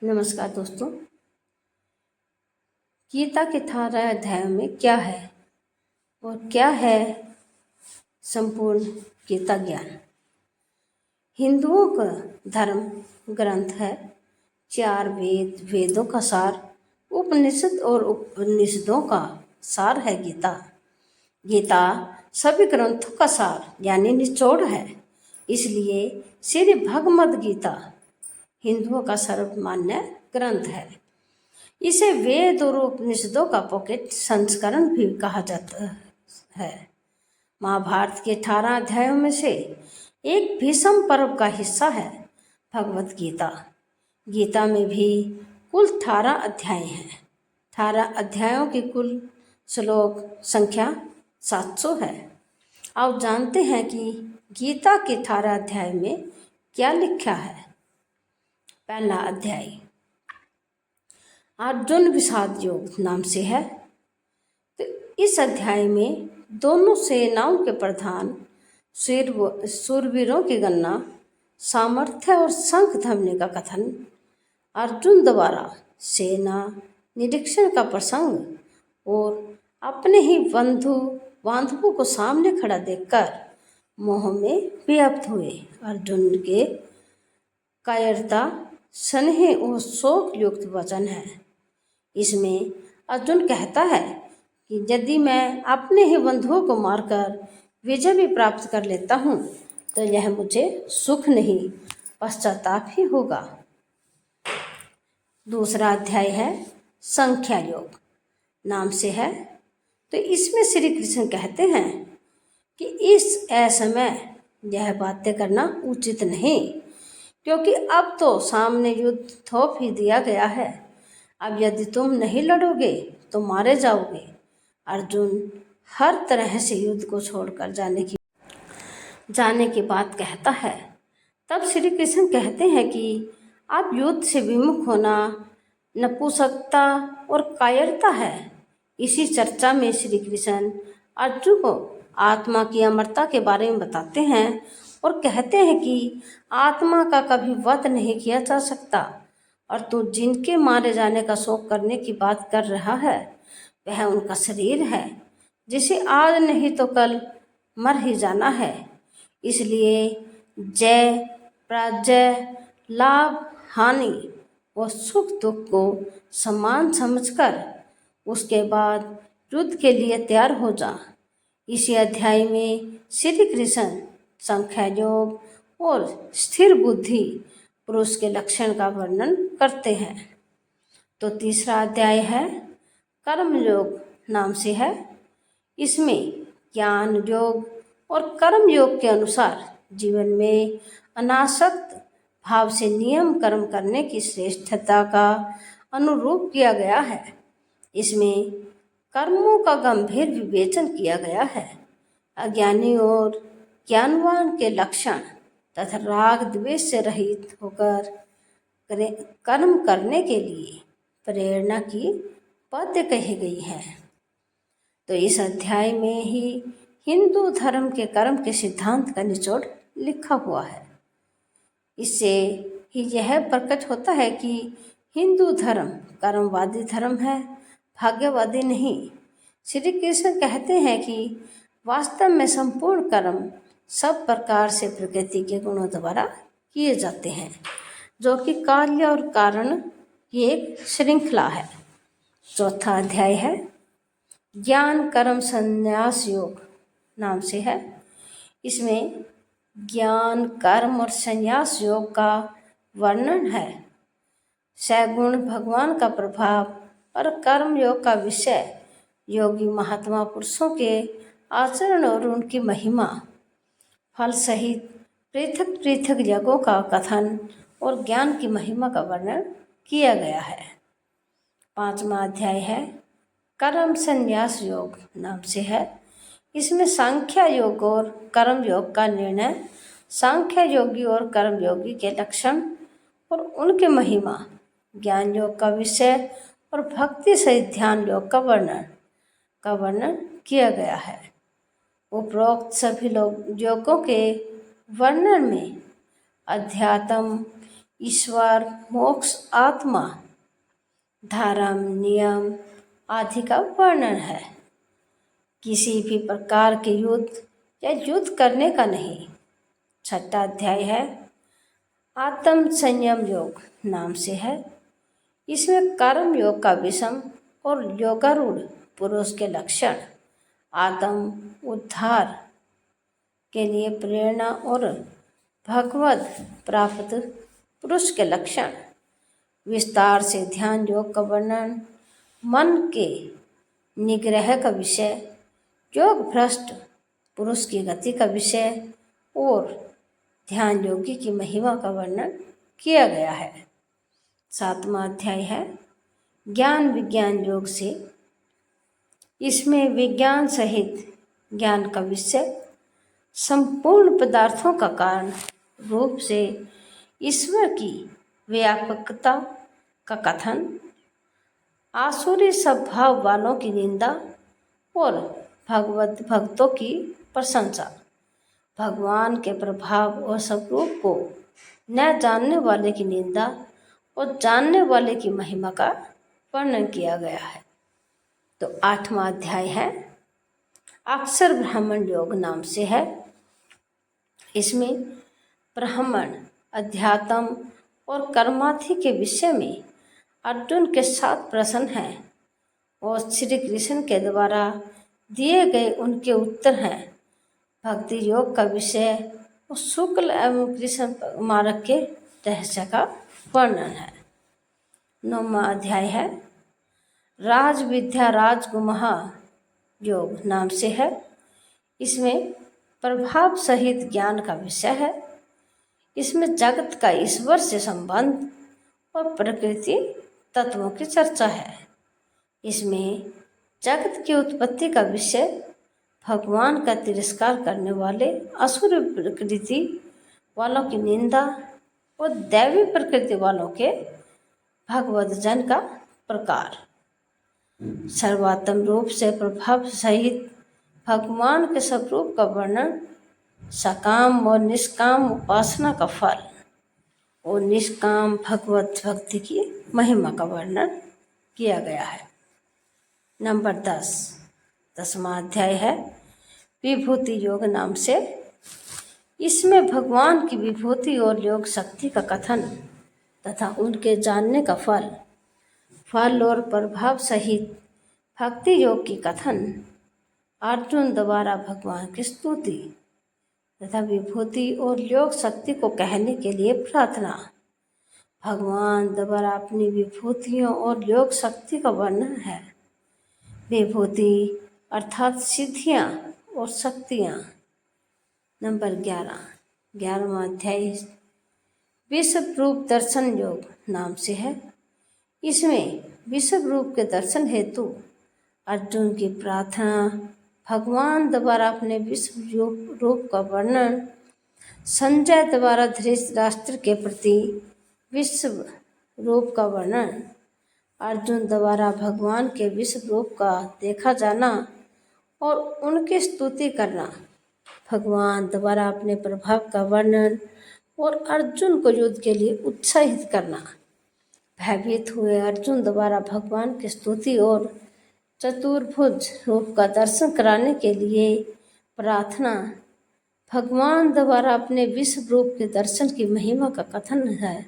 नमस्कार दोस्तों। गीता के 18 अध्यायों में क्या है और क्या है संपूर्ण गीता ज्ञान। हिंदुओं का धर्म ग्रंथ है। 4 वेद, वेदों का सार, उपनिषद और उपनिषदों का सार है गीता। गीता सभी ग्रंथों का सार यानी निचोड़ है। इसलिए श्री भगवद गीता हिंदुओं का सर्वमान्य ग्रंथ है। इसे वेद और उपनिषदों का पॉकेट संस्करण भी कहा जाता है। महाभारत के 18 अध्यायों में से एक भीष्म पर्व का हिस्सा है भगवत गीता। गीता में भी कुल 18 अध्याय हैं। 18 अध्यायों की कुल श्लोक संख्या 700 है। आप जानते हैं कि गीता के 18 अध्याय में क्या लिखा है। पहला अध्याय अर्जुन विषाद योग नाम से है। तो इस अध्याय में दोनों सेनाओं के प्रधान शूरवीरों की गणना, सामर्थ्य और शंख थमने का कथन, अर्जुन द्वारा सेना निरीक्षण का प्रसंग और अपने ही बांधवों को सामने खड़ा देखकर मोह में व्याप्त हुए अर्जुन के कायरता, स्नेह और शोक युक्त वचन है। इसमें अर्जुन कहता है कि यदि मैं अपने ही बंधुओं को मारकर विजय भी प्राप्त कर लेता हूँ तो यह मुझे सुख नहीं पश्चाताप ही होगा। दूसरा अध्याय है संख्या योग नाम से है। तो इसमें श्री कृष्ण कहते हैं कि इस असमय यह बातें करना उचित नहीं, क्योंकि अब तो सामने युद्ध थोप ही दिया गया है। अब यदि तुम नहीं लड़ोगे तो मारे जाओगे। अर्जुन हर तरह से युद्ध को छोड़कर जाने की बात कहता है। तब श्री कृष्ण कहते हैं कि अब युद्ध से विमुख होना नपुंसकता और कायरता है। इसी चर्चा में श्री कृष्ण अर्जुन को आत्मा की अमरता के बारे में बताते हैं और कहते हैं कि आत्मा का कभी वध नहीं किया जा सकता और तू जिनके मारे जाने का शोक करने की बात कर रहा है वह उनका शरीर है, जिसे आज नहीं तो कल मर ही जाना है। इसलिए जय पराजय, लाभ हानि व सुख दुख को समान समझकर उसके बाद युद्ध के लिए तैयार हो जा। इसी अध्याय में श्री कृष्ण संख्या योग और स्थिर बुद्धि पुरुष के लक्षण का वर्णन करते हैं। तो तीसरा अध्याय है कर्म योग नाम से है। इसमें ज्ञान योग और कर्म योग के अनुसार जीवन में अनासक्त भाव से नियम कर्म करने की श्रेष्ठता का अनुरूप किया गया है। इसमें कर्मों का गंभीर विवेचन किया गया है। अज्ञानी और ज्ञानवान के लक्षण तथा राग द्वेष से रहित होकर कर्म करने के लिए प्रेरणा की पद्य कही गई है। तो इस अध्याय में ही हिंदू धर्म के कर्म के सिद्धांत का निचोड़ लिखा हुआ है। इससे ही यह प्रकट होता है कि हिंदू धर्म कर्मवादी धर्म है, भाग्यवादी नहीं। श्री कृष्ण कहते हैं कि वास्तव में संपूर्ण कर्म सब प्रकार से प्रकृति के गुणों द्वारा किए जाते हैं, जो कि कार्य और कारण की एक श्रृंखला है। चौथा अध्याय है ज्ञान कर्म संन्यास योग नाम से है। इसमें ज्ञान कर्म और संन्यास योग का वर्णन है। सगुण भगवान का प्रभाव और कर्म योग का विषय, योगी महात्मा पुरुषों के आचरण और उनकी महिमा, फल सहित पृथक पृथक जगहों का कथन और ज्ञान की महिमा का वर्णन किया गया है। पांचवा अध्याय है कर्म संन्यास योग नाम से है। इसमें सांख्य योग और कर्म योग का निर्णय, सांख्य योगी और कर्म योगी के लक्षण और उनके महिमा, ज्ञान योग का विषय और भक्ति सहित ध्यान योग का वर्णन किया गया है। उपरोक्त सभी योगों के वर्णन में अध्यात्म ईश्वर, मोक्ष, आत्मा, धर्म, नियम आदि का वर्णन है। किसी भी प्रकार के युद्ध या युद्ध करने का नहीं। छठा अध्याय है आत्म संयम योग नाम से है। इसमें कर्म योग का विषम और योगारूढ़ पुरुष के लक्षण, आत्म उद्धार के लिए प्रेरणा और भगवत प्राप्त पुरुष के लक्षण, विस्तार से ध्यान योग का वर्णन, मन के निग्रह का विषय, योग भ्रष्ट पुरुष की गति का विषय और ध्यान योगी की महिमा का वर्णन किया गया है। सातवां अध्याय है ज्ञान विज्ञान योग से। इसमें विज्ञान सहित ज्ञान का विषय, संपूर्ण पदार्थों का कारण रूप से ईश्वर की व्यापकता का कथन, आसुरी स्वभाव वालों की निंदा और भगवत भक्तों की प्रशंसा, भगवान के प्रभाव और स्वरूप को न जानने वाले की निंदा और जानने वाले की महिमा का वर्णन किया गया है। तो आठवां अध्याय है अक्षर ब्राह्मण योग नाम से है। इसमें ब्राह्मण, अध्यात्म और कर्माधि के विषय में अर्जुन के 7 प्रश्न हैं और श्री कृष्ण के द्वारा दिए गए उनके उत्तर हैं। भक्ति योग का विषय और शुक्ल एवं कृष्ण मार्ग के रहस्य का वर्णन है। 9वां अध्याय है राज विद्या राजगुमहा योग नाम से है। इसमें प्रभाव सहित ज्ञान का विषय है। इसमें जगत का ईश्वर से संबंध और प्रकृति तत्वों की चर्चा है। इसमें जगत की उत्पत्ति का विषय, भगवान का तिरस्कार करने वाले असुर प्रकृति वालों की निंदा और दैवी प्रकृति वालों के भगवत जन का प्रकार, सर्वात्म रूप से प्रभाव सहित भगवान के स्वरूप का वर्णन, सकाम और निष्काम उपासना का फल और निष्काम भगवत भक्ति की महिमा का वर्णन किया गया है। नंबर 10वां अध्याय है विभूति योग नाम से। इसमें भगवान की विभूति और योग शक्ति का कथन तथा उनके जानने का फल और प्रभाव सहित भक्ति योग की कथन, अर्जुन द्वारा भगवान की स्तुति तथा विभूति और योग शक्ति को कहने के लिए प्रार्थना, भगवान द्वारा अपनी विभूतियों और योग शक्ति का वर्णन है। विभूति अर्थात सिद्धियाँ और शक्तियाँ। नंबर 11वां अध्याय विश्व रूप दर्शन योग नाम से है। इसमें विश्व रूप के दर्शन हेतु अर्जुन की प्रार्थना, भगवान द्वारा अपने विश्व रूप का वर्णन, संजय द्वारा धृतराष्ट्र के प्रति विश्व रूप का वर्णन, अर्जुन द्वारा भगवान के विश्व रूप का देखा जाना और उनकी स्तुति करना, भगवान द्वारा अपने प्रभाव का वर्णन और अर्जुन को युद्ध के लिए उत्साहित करना, भयभीत हुए अर्जुन द्वारा भगवान की स्तुति और चतुर्भुज रूप का दर्शन कराने के लिए प्रार्थना, भगवान द्वारा अपने विश्व रूप के दर्शन की महिमा का कथन है।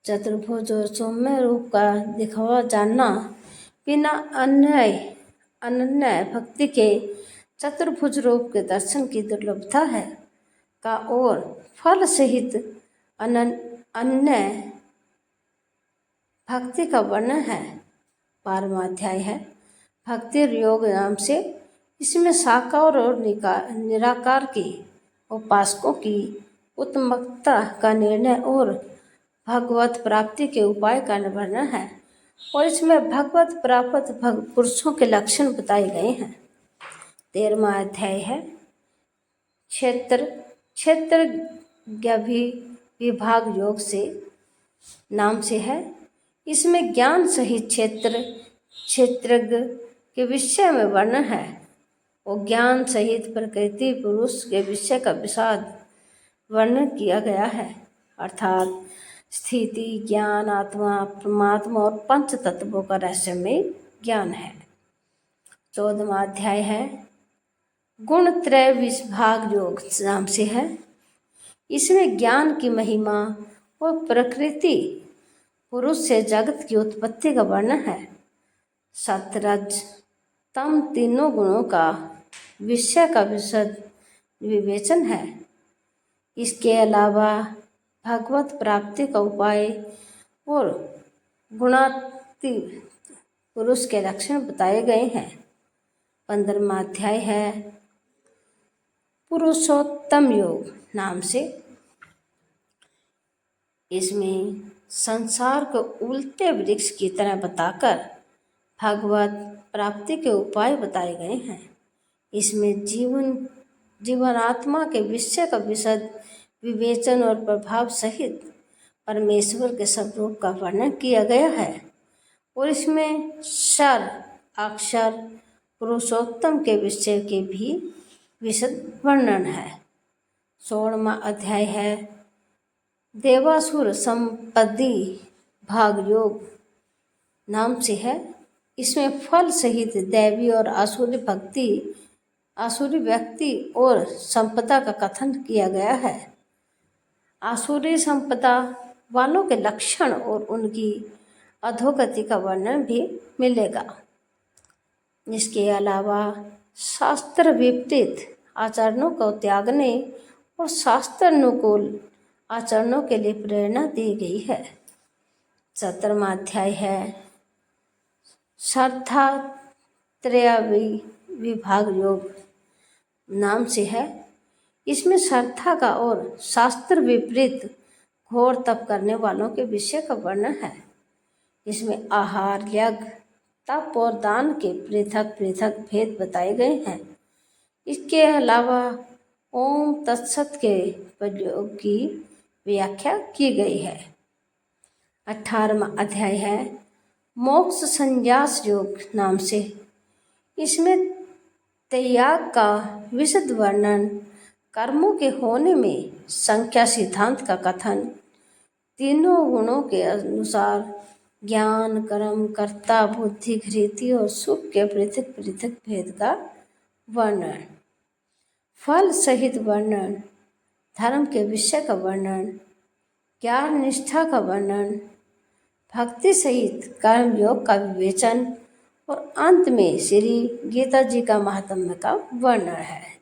चतुर्भुज और सौम्य रूप का दिखावा जानना, बिना अनन्य भक्ति के चतुर्भुज रूप के दर्शन की दुर्लभता है का और फल सहित अन्य भक्ति का वर्णन है। 12वां अध्याय है भक्ति योग नाम से। इसमें साकार और निराकार के उपासकों की उत्तमता का निर्णय और भगवत प्राप्ति के उपाय का वर्णन है और इसमें भगवत प्राप्त पुरुषों के लक्षण बताए गए हैं। 13वां अध्याय है क्षेत्र विभाग योग से नाम से है। इसमें ज्ञान सहित क्षेत्रज्ञ के विषय में वर्णन है और ज्ञान सहित प्रकृति पुरुष के विषय का विशद वर्णन किया गया है। अर्थात स्थिति, ज्ञान, आत्मा, परमात्मा और पंच तत्वों का रहस्यमय ज्ञान है। 14वां अध्याय है गुण त्रय विभाग योग नाम से है। इसमें ज्ञान की महिमा और प्रकृति पुरुष से जगत की उत्पत्ति का वर्णन है। सत्व रज तम तीनों गुणों का विषय का विशद विवेचन है। इसके अलावा भगवत प्राप्ति का उपाय और गुणातीत पुरुष के लक्षण बताए गए हैं। 15वां अध्याय है पुरुषोत्तम योग नाम से। इसमें संसार को उल्टे वृक्ष की तरह बताकर भगवत प्राप्ति के उपाय बताए गए हैं। इसमें जीवनात्मा के विषय का विशद विवेचन और प्रभाव सहित परमेश्वर के स्वरूप का वर्णन किया गया है और इसमें क्षर अक्षर पुरुषोत्तम के विषय के भी विशद वर्णन है। 16वां अध्याय है देवासुर संपत्ति भाग योग नाम से है। इसमें फल सहित दैवी और आसुरी व्यक्ति और संपदा का कथन किया गया है। आसुरी संपदा वालों के लक्षण और उनकी अधोगति का वर्णन भी मिलेगा। इसके अलावा शास्त्र विपरीत आचरणों को त्यागने और शास्त्र अनुकूल आचरणों के लिए प्रेरणा दी गई है। 17वां अध्याय है श्रद्धा त्रय विभाग योग नाम से है। इसमें श्रद्धा का और शास्त्र विपरीत घोर तप करने वालों के विषय का वर्णन है। इसमें आहार यज्ञ तप और दान के पृथक पृथक भेद बताए गए हैं। इसके अलावा ओम तत्सत के प्रयोग की व्याख्या की गई है। 18वां अध्याय है मोक्ष संन्यास योग नाम से। इसमें त्याग का विशद वर्णन, कर्मों के होने में संख्या सिद्धांत का कथन, तीनों गुणों के अनुसार ज्ञान कर्म कर्ता बुद्धि घृति और सुख के पृथक पृथक भेद का वर्णन, फल सहित वर्णन, धर्म के विषय का वर्णन, ज्ञान निष्ठा का वर्णन, भक्ति सहित कर्म योग का विवेचन और अंत में श्री गीता जी का महात्म्य का वर्णन है।